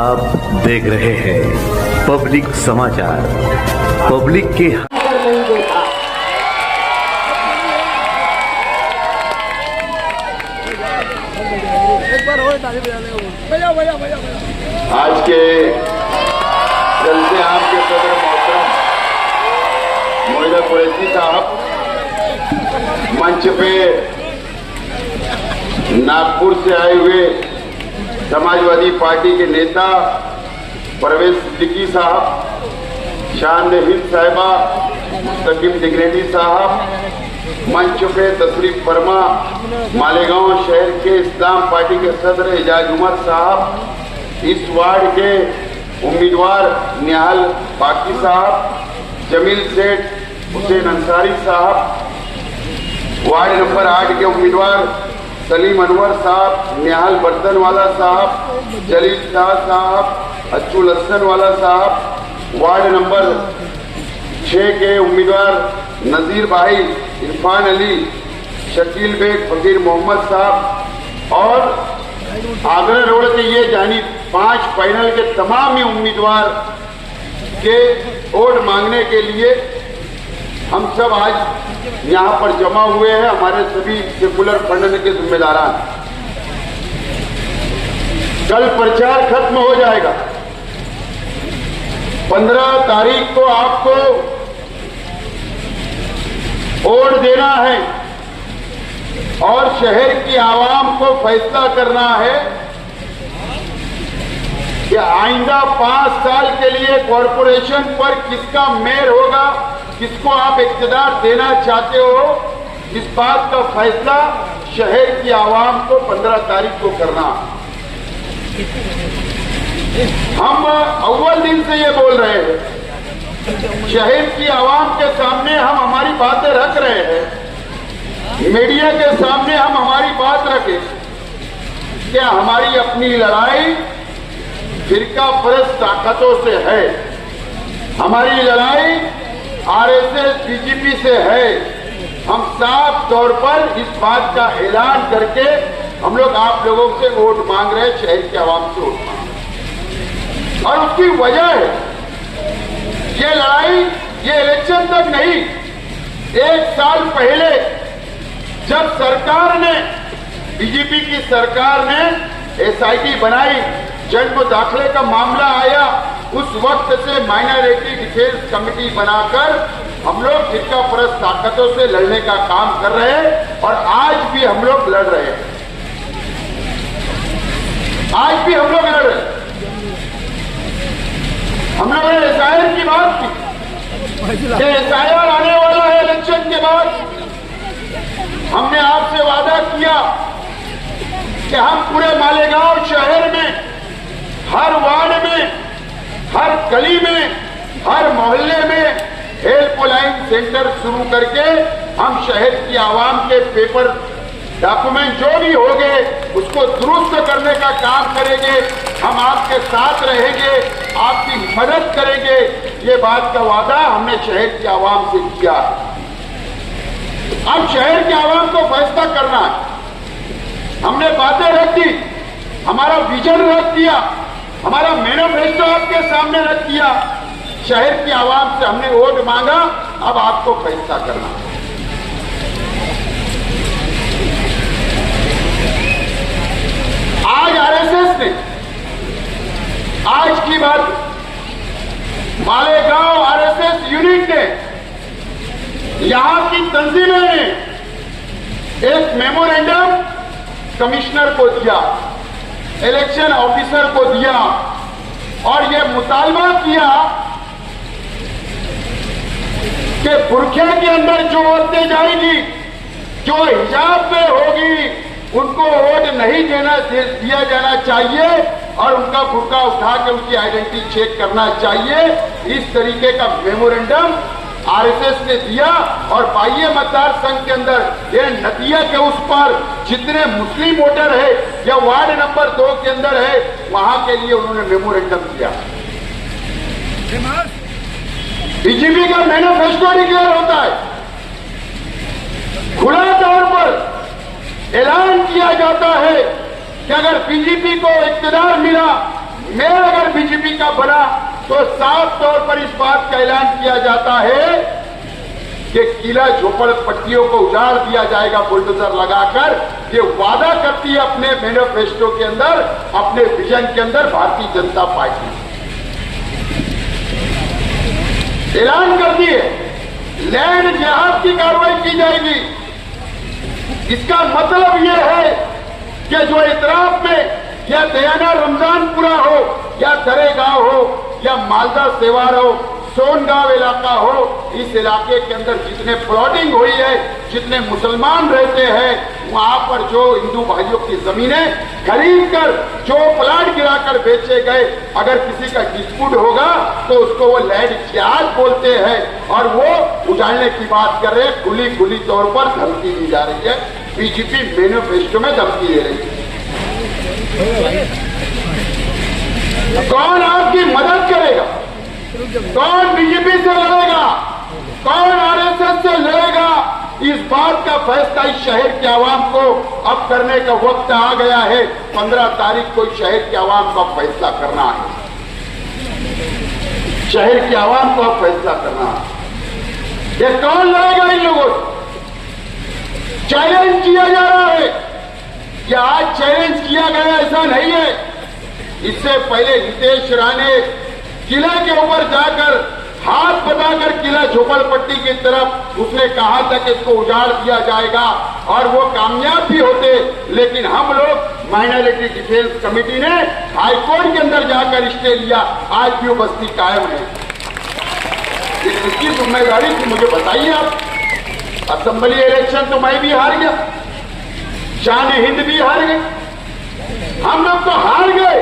आप देख रहे हैं पब्लिक समाचार। पब्लिक के आज के जलसे आपके सदर मोहतरम मोइला कुरैशी साहब मंच पे नागपुर से आए हुए समाजवादी पार्टी के नेता परवेज सिद्दीकी साहब, शान हिंद साहिबा, मुस्तकीम डिग्रेडी साहब, मंच पे तशरीफ फरमा मालेगांव शहर के इस्लाम पार्टी के सदर एजाज उमर साहब, इस वार्ड के उम्मीदवार निहाल पाकी साहब, जमील सेठ हुसैन अंसारी साहब, वार्ड नंबर 8 के उम्मीदवार सलीम अनवर साहब, निहाल बर्तनवाला साहब, जलील शाह साहब, अच्छू लस्सनवाला साहब, वार्ड नंबर 6 के उम्मीदवार नजीर भाई, इरफान अली, शकील बेग, फकीर मोहम्मद साहब और आगरा रोड के ये जानी 5 पैनल के तमाम ही उम्मीदवार के वोट मांगने के लिए हम सब आज यहाँ पर जमा हुए हैं। हमारे सभी सेकुलर फंड के जिम्मेदारान, कल प्रचार खत्म हो जाएगा। 15 तारीख को आपको वोट देना है और शहर की आवाम को फैसला करना है कि आइंदा 5 साल के लिए कॉरपोरेशन पर किसका मेयर होगा, किसको आप इख्तियार देना चाहते हो, इस बात का फैसला शहर की आवाम को 15 तारीख को करना। हम अव्वल दिन से ये बोल रहे हैं, शहर की आवाम के सामने हम हमारी बातें रख रहे हैं, मीडिया के सामने हम हमारी बात रखें। क्या हमारी अपनी लड़ाई फिरका परस्त ताकतों से है, हमारी लड़ाई आरएसएस बीजेपी से है। हम साफ तौर पर इस बात का ऐलान करके हम लोग आप लोगों से वोट मांग रहे हैं, शहर की आवाम से वोट मांग रहे हैं। और उसकी वजह है, ये लड़ाई ये इलेक्शन तक नहीं, 1 साल पहले जब सरकार ने, बीजेपी की सरकार ने एसआईटी बनाई, जन्म दाखिले का मामला आया, उस वक्त से माइनॉरिटी डिफेंस कमेटी बनाकर हम लोग फिरका परस्त ताकतों से लड़ने का काम कर रहे हैं और आज भी हम लोग लड़ रहे हैं। आज भी हम लोग लड़ रहे हैं। हम लोगों ने एसआईआर की बात की, एसआईआर आने वाला है इलेक्शन के बाद। हमने आपसे वादा किया कि हम पूरे मालेगांव शहर में, हर वार्ड में, हर गली में, हर मोहल्ले में हेल्पलाइन सेंटर शुरू करके हम शहर की आवाम के पेपर डॉक्यूमेंट जो भी हो गए उसको दुरुस्त करने का काम करेंगे। हम आपके साथ रहेंगे, आपकी मदद करेंगे। ये बात का वादा हमने शहर की आवाम से किया। अब शहर की आवाम को फैसला करना है। हमने बातें रख दी, हमारा विजन रख दिया, हमारा मैनिफेस्टो आपके सामने रख दिया। शहर की आवाम से हमने वोट मांगा, अब आपको फैसला करना। आज आरएसएस ने, आज की बात, मालेगांव आरएसएस यूनिट ने, यहां की तंजीमें ने एक मेमोरेंडम कमिश्नर को दिया, इलेक्शन ऑफिसर को दिया और यह मुतालबा किया कि बुरखे के अंदर जो औरतें जाएंगी, जो हिजाब में होगी, उनको वोट नहीं दिया जाना चाहिए और उनका बुर्का उठा के उनकी आइडेंटिटी चेक करना चाहिए। इस तरीके का मेमोरेंडम आरएसएस ने दिया और बाह्य मतदार संघ के अंदर ये नदिया के उस पर जितने मुस्लिम वोटर है या वार्ड नंबर 2 के अंदर है, वहां के लिए उन्होंने मेमोरेंडम दिया। बीजेपी का मैनिफेस्टो डिक्लेयर होता है, खुला तौर पर ऐलान किया जाता है कि अगर बीजेपी को इख्तियार मिला, मेयर अगर बीजेपी का बना तो साफ तौर पर इस बात का ऐलान किया जाता है कि किला झोपड़पट्टियों को उजाड़ दिया जाएगा बुलडोजर लगाकर। ये वादा करती है अपने मैनिफेस्टो के अंदर, अपने विजन के अंदर भारतीय जनता पार्टी ऐलान करती है लैंड जिहाद की कार्रवाई की जाएगी। इसका मतलब यह है कि जो इतराफ में या दयाना रमजानपुरा हो या दरेगांव हो या मालदा सेवार हो, सोनगांव इलाका हो, इस इलाके के अंदर जितने प्लॉटिंग हुई है, जितने मुसलमान रहते हैं, वहां पर जो हिंदू भाइयों की जमीनें खरीद कर जो प्लाट गिराकर बेचे गए, अगर किसी का डिस्प्यूट होगा तो उसको वो लैंड जिहाद बोलते हैं और वो उजाड़ने की बात कर रहे हैं। खुली खुली तौर पर धमकी दी जा रही है, बीजेपी मैनिफेस्टो में धमकी दे रही है। कौन आपकी मदद करेगा? कौन बीजेपी से लड़ेगा? कौन आरएसएस से लड़ेगा? इस बात का फैसला इस शहर के आवाम को अब करने का वक्त आ गया है। 15 तारीख को इस शहर के आवाम का फैसला करना है। शहर के आवाम को अब फैसला करना है। ये कौन लड़ेगा इन लोगों से? चैलेंज किया जा रहा है। यह आज चैलेंज किया गया ऐसा नहीं है। इससे पहले नितेश राणे किले के ऊपर जाकर हाथ बताकर किला झोपड़पट्टी की तरफ उसने कहा था कि इसको उजाड़ दिया जाएगा और वो कामयाब भी होते, लेकिन हम लोग माइनॉरिटी डिफेंस कमेटी ने हाईकोर्ट के अंदर जाकर स्टे लिया। आज भी वो बस्ती कायम है। ये किसकी जिम्मेदारी थी मुझे बताइए आप? असेंबली इलेक्शन तो मैं भी हार गया, शान हिंद भी हार गए, हम लोग तो हार गए।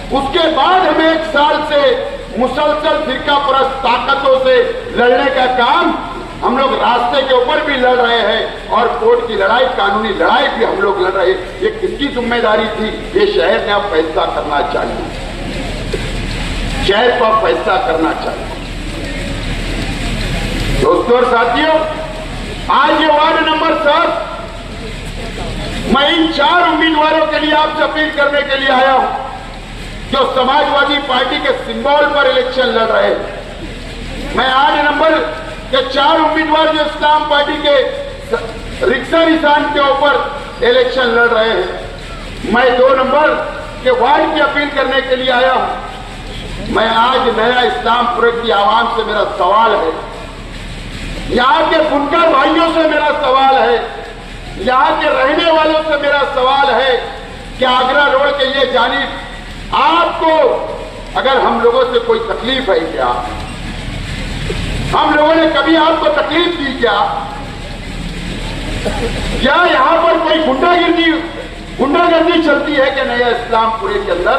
उसके बाद हमें 1 साल से मुसलसल फिरका परस्त ताकतों से लड़ने का काम हम लोग रास्ते के ऊपर भी लड़ रहे हैं और कोर्ट की लड़ाई, कानूनी लड़ाई भी हम लोग लड़ रहे हैं। ये किसकी जिम्मेदारी थी? ये शहर ने अब फैसला करना चाहिए। शहर को अब फैसला करना चाहिए। दोस्तों और साथियों, आज ये वार्ड नंबर 7 मैं इन 4 उम्मीदवारों के लिए आपसे अपील करने के लिए आया हूं जो समाजवादी पार्टी के सिंबल पर इलेक्शन लड़ रहे हैं। मैं 8 नंबर के 4 उम्मीदवार जो इस्लाम पार्टी के रिक्शा निशान के ऊपर इलेक्शन लड़ रहे हैं, मैं 2 नंबर के वार्ड की अपील करने के लिए आया हूं। मैं आज नया इस्लामपुर की आवाम से मेरा सवाल है, यहां के बुनकर भाइयों से मेरा सवाल है, यहां के रहने वालों से मेरा सवाल है कि आगरा रोड के ये जानिब आपको अगर हम लोगों से कोई तकलीफ है क्या? हम लोगों ने कभी आपको तकलीफ दी क्या? क्या यहां पर कोई गुंडागर्दी चलती है कि नया इस्लामपुरे के अंदर?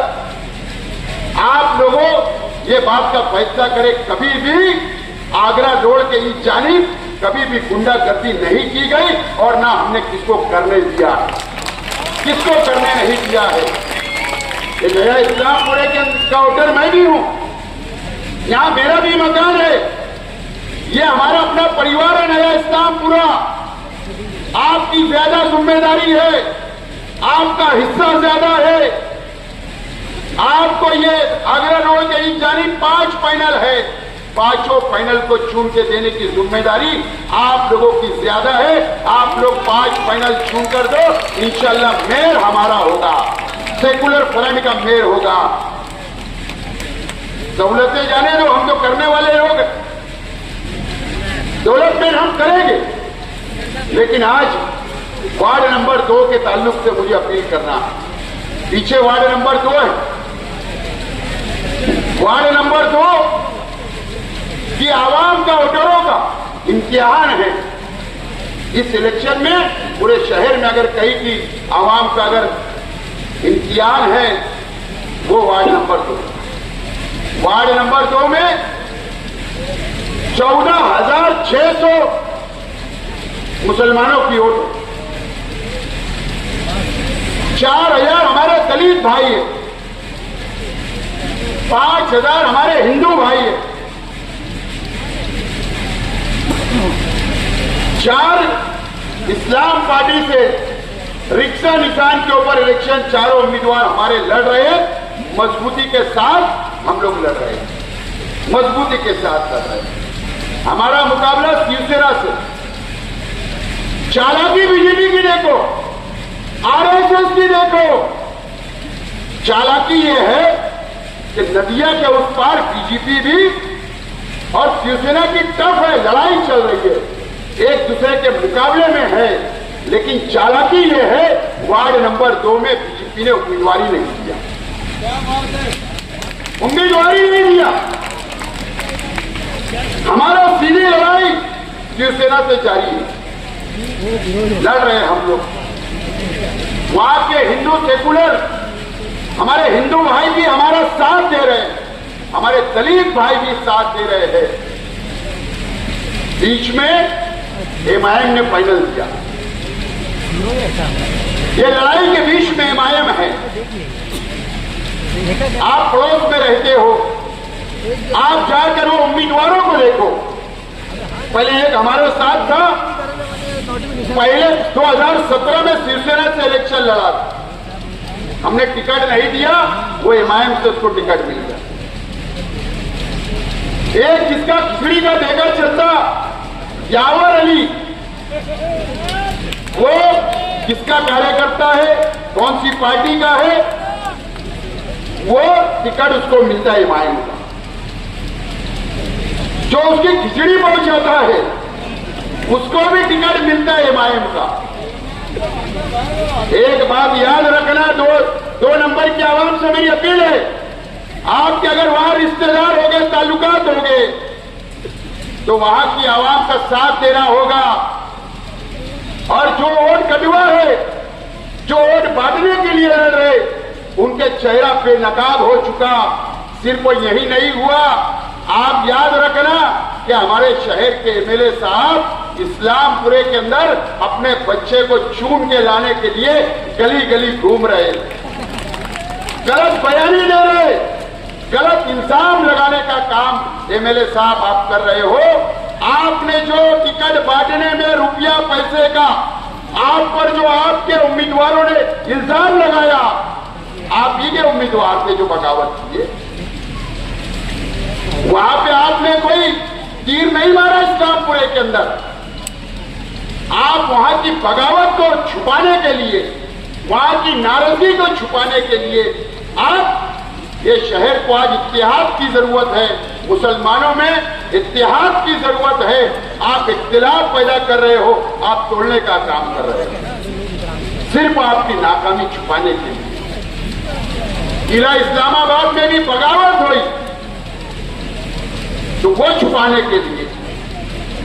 आप लोगों ये बात का फैसला करें। कभी भी आगरा रोड के इस जानिब कभी भी गुंडागर्दी नहीं की गई और ना हमने किसको करने दिया, किसको करने नहीं दिया है। ये नया इस्लामपुरे का वोटर मैं भी हूं, यहां मेरा भी मकान है, ये हमारा अपना परिवार है नया इस्लामपुरा। आपकी ज्यादा जिम्मेदारी है, आपका हिस्सा ज्यादा है। आपको ये आगरा रोड के इस जानिब 5 पैनल है, 5 पैनल को चुन के देने की जिम्मेदारी आप लोगों की ज्यादा है। आप लोग 5 पैनल चुन कर दो, इंशाल्लाह मेयर हमारा होगा, सेकुलर फ्रंट का मेयर होगा। दौलतें जाने दो, हम तो करने वाले लोग, डेवलपमेंट हम करेंगे। लेकिन आज वार्ड नंबर 2 के ताल्लुक से मुझे अपील करना है। पीछे वार्ड नंबर 2 है, वार्ड नंबर 2 की आवाम का, वोटरों का इम्तिहान है। इस इलेक्शन में पूरे शहर में अगर कहीं की आवाम का अगर इम्तिहान है वो वार्ड नंबर 2। वार्ड नंबर 2 में 14,600 मुसलमानों की वोट, 4,000 हमारे दलित भाई है, 5,000 हमारे हिंदू भाई है, 4 इस्लाम पार्टी से रिक्शा निशान के ऊपर इलेक्शन चारों उम्मीदवार हमारे लड़ रहे हैं। मजबूती के साथ हम लोग लड़ रहे हैं, मजबूती के साथ लड़ रहे हैं। हमारा मुकाबला शिवसेना से। चालाकी बीजेपी की देखो, आरएसएस की देखो। चालाकी ये है कि नदिया के उस पार बीजेपी भी और शिवसेना की टफ है, लड़ाई चल रही है, एक दूसरे के मुकाबले में है। लेकिन चालाकी ये है, वार्ड नंबर 2 में बीजेपी ने उम्मीदवारी नहीं दिया, उम्मीदवारी नहीं दिया। हमारा सीधी लड़ाई शिवसेना से जारी है, लड़ रहे हैं हम लोग। वहां के हिंदू सेकुलर हमारे हिंदू भाई भी हमारा साथ दे रहे हैं, हमारे दलित भाई भी साथ दे रहे हैं। बीच में एमआईएम ने फाइनल दिया। ये लड़ाई के बीच में एमआईएम है। आप पड़ोस में रहते हो, आप जाकर वो उम्मीदवारों को देखो। पहले एक हमारे साथ था, पहले 2017 में शिवसेना से इलेक्शन लड़ा था, हमने टिकट नहीं दिया, वो एमआईएम से उसको टिकट मिल गया। एक जिसका खिचड़ी का देगा चलता, यावर अली, वो किसका कार्यकर्ता है, कौन सी पार्टी का है, वो टिकट उसको मिलता है एमआईएम का। जो उसकी खिचड़ी पहुंचाता है उसको भी टिकट मिलता है एमआईएम का। एक बात याद रखना, दो नंबर की आवाम से मेरी अपील है, आपके अगर वहां रिश्तेदार हो गए, ताल्लुकात हो गए, तो वहां की आवाम का साथ देना होगा। और जो वोट कटुआ है, जो वोट बांटने के लिए लड़ रहे, उनके चेहरा पे नकाब हो चुका। सिर्फ यही नहीं हुआ, आप याद रखना कि हमारे शहर के एमएलए साहब इस्लामपुरे के अंदर अपने बच्चे को चूम के लाने के लिए गली गली घूम रहे, गलत बयानी दे रहे, गलत इल्जाम लगाने का काम एमएलए साहब आप कर रहे हो। आपने जो टिकट बांटने में रुपया पैसे का आप पर जो आपके उम्मीदवारों ने इल्जाम लगाया, आप ही के उम्मीदवार थे जो बगावत किए, वहां पे आपने कोई तीर नहीं मारा इस्लामपुरे के अंदर। आप वहां की बगावत को छुपाने के लिए, वहां की नाराजगी को छुपाने के लिए, आप ये शहर को आज इत्तेहाद की जरूरत है, मुसलमानों में इत्तेहाद की जरूरत है, आप इख्तिलाफ पैदा कर रहे हो, आप तोड़ने का काम कर रहे हो, सिर्फ आपकी नाकामी छुपाने के लिए। किला इस्लामाबाद में भी बगावत हुई तो वो छुपाने के लिए,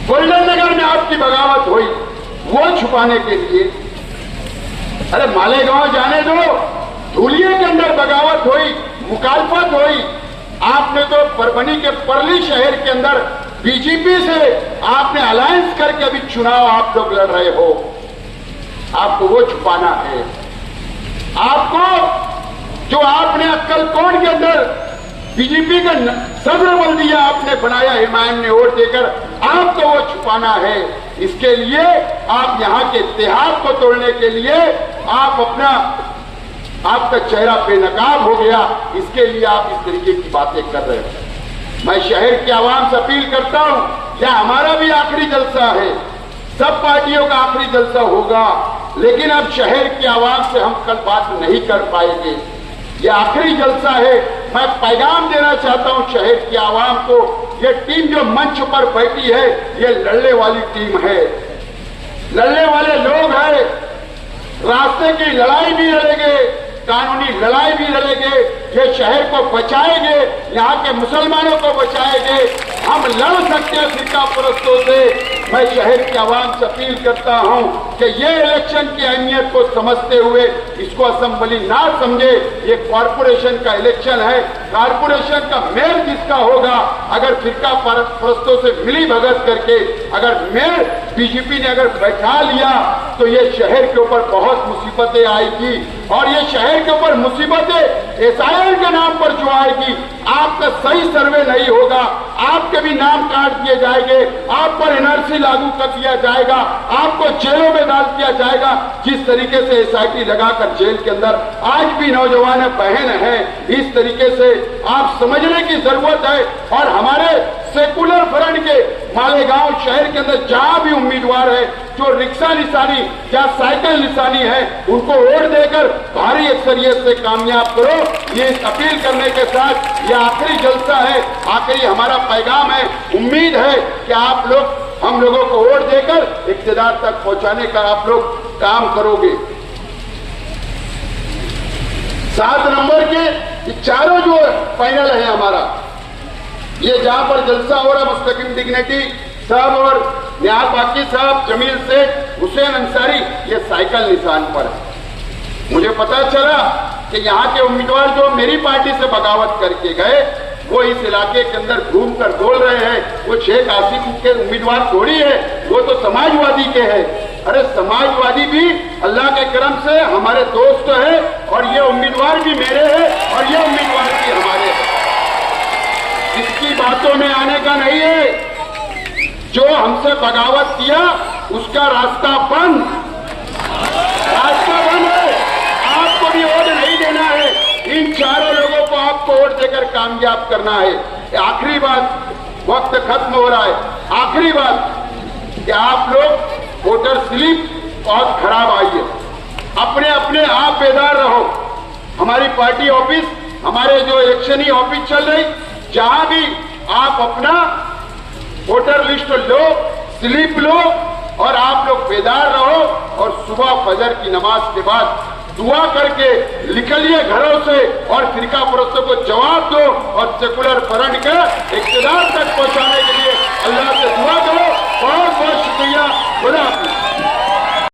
गोल्डन नगर में आपकी बगावत हुई वो छुपाने के लिए। अरे मालेगांव जाने दो, धूलिया के अंदर बगावत हुई, मुखालफत हुई। आपने तो परभनी के परली शहर के अंदर बीजेपी से आपने अलायंस करके अभी चुनाव आप लोग लड़ रहे हो, आपको वो छुपाना है। आपको जो आपने अक्कलकोट के अंदर बीजेपी का सदर बल्दिया आपने बनाया, हिमायन ने वोट देकर, आपको वो छुपाना है। इसके लिए आप यहां के इत्तेहाद को तोड़ने के लिए आप आपका चेहरा बेनकाब हो गया, इसके लिए आप इस तरीके की बातें कर रहे हो। मैं शहर की आवाम से अपील करता हूं, यह हमारा भी आखिरी जलसा है, सब पार्टियों का आखिरी जलसा होगा, लेकिन अब शहर की आवाम से हम कल बात नहीं कर पाएंगे, ये आखिरी जलसा है। मैं पैगाम देना चाहता हूं शहर की आवाम को, ये टीम जो मंच पर बैठी है, ये लड़ने वाली टीम है, लड़ने वाले लोग हैं, रास्ते की लड़ाई भी लड़ेंगे, कानूनी लड़ाई भी लड़ेंगे, ये शहर को बचाएंगे, यहाँ के मुसलमानों को बचाएंगे। हम लड़ सकते हैं फिरका परस्तों से। मैं शहर की आवाम से अपील करता हूं कि ये इलेक्शन की अहमियत को समझते हुए इसको असेंबली ना समझे, ये कॉरपोरेशन का इलेक्शन है, कॉरपोरेशन का मेयर जिसका होगा, अगर फिरका परस्तों से मिली भगत करके अगर मेयर बीजेपी ने अगर बैठा लिया तो ये शहर के ऊपर बहुत मुसीबतें आएगी, और ये शहर के ऊपर मुसीबतें एसआईएल के नाम पर जो आएगी आपका सही सर्वे नहीं होगा, आपके भी नाम काट दिए जाएंगे, आप पर एनआरसी लागू कर दिया जाएगा, आपको जेलों में डाल दिया जाएगा। जिस तरीके से एसआईटी लगाकर जेल के अंदर आज भी नौजवान बहन है, इस तरीके से आप समझने की जरूरत है। और हमारे सेकुलर फ्रंट के मालेगांव शहर के अंदर जहां भी उम्मीदवार है जो रिक्शा निशानी या साइकिल निशानी है, उनको वोट देकर भारी अक्सरियत से कामयाब करो। ये अपील करने के साथ ये आखिरी जलसा है, आखिरी हमारा पैगाम है। उम्मीद है कि आप लोग हम लोगों को वोट देकर इक्तिदार तक पहुंचाने का आप लोग काम करोगे। 7 नंबर के ये चारों जो फाइनल है हमारा, ये जहां पर जलसा हो रहा मुस्तकिम डिग्निटी साहब और निहाल बाकी साहब, जमील शेख, हुसैन अंसारी, ये साइकिल निशान पर है। मुझे पता चला कि यहाँ के उम्मीदवार जो मेरी पार्टी से बगावत करके गए, वो इस इलाके के अंदर घूमकर बोल रहे हैं वो शेख आसिफ के उम्मीदवार थोड़ी है, वो तो समाजवादी के हैं। अरे समाजवादी भी अल्लाह के करम से हमारे दोस्त है, और ये उम्मीदवार भी मेरे हैं और ये उम्मीदवार भी हमारे हैं। इसकी बातों में आने का नहीं है। जो हमसे बगावत किया उसका रास्ता बंद है। आपको भी वोट नहीं देना है, इन चारों लोगों को आपको वोट देकर कामयाब करना है। आखिरी बात, वक्त खत्म हो रहा है, आखिरी बात कि आप लोग वोटर स्लिप बहुत खराब आई है, अपने अपने आप बेदार रहो। हमारी पार्टी ऑफिस, हमारे जो इलेक्शनी ऑफिस चल रही, जहां भी आप अपना वोटर लिस्ट लो, स्लिप लो, और आप लोग बेदार रहो। और सुबह फजर की नमाज के बाद दुआ करके निकलिए घरों से और फिरका परस्तों को जवाब दो, और सेकुलर फ्रंट के इक्तिदार तक पहुंचाने के लिए अल्लाह से दुआ करो। बहुत बहुत शुक्रिया। खुदा हाफिज।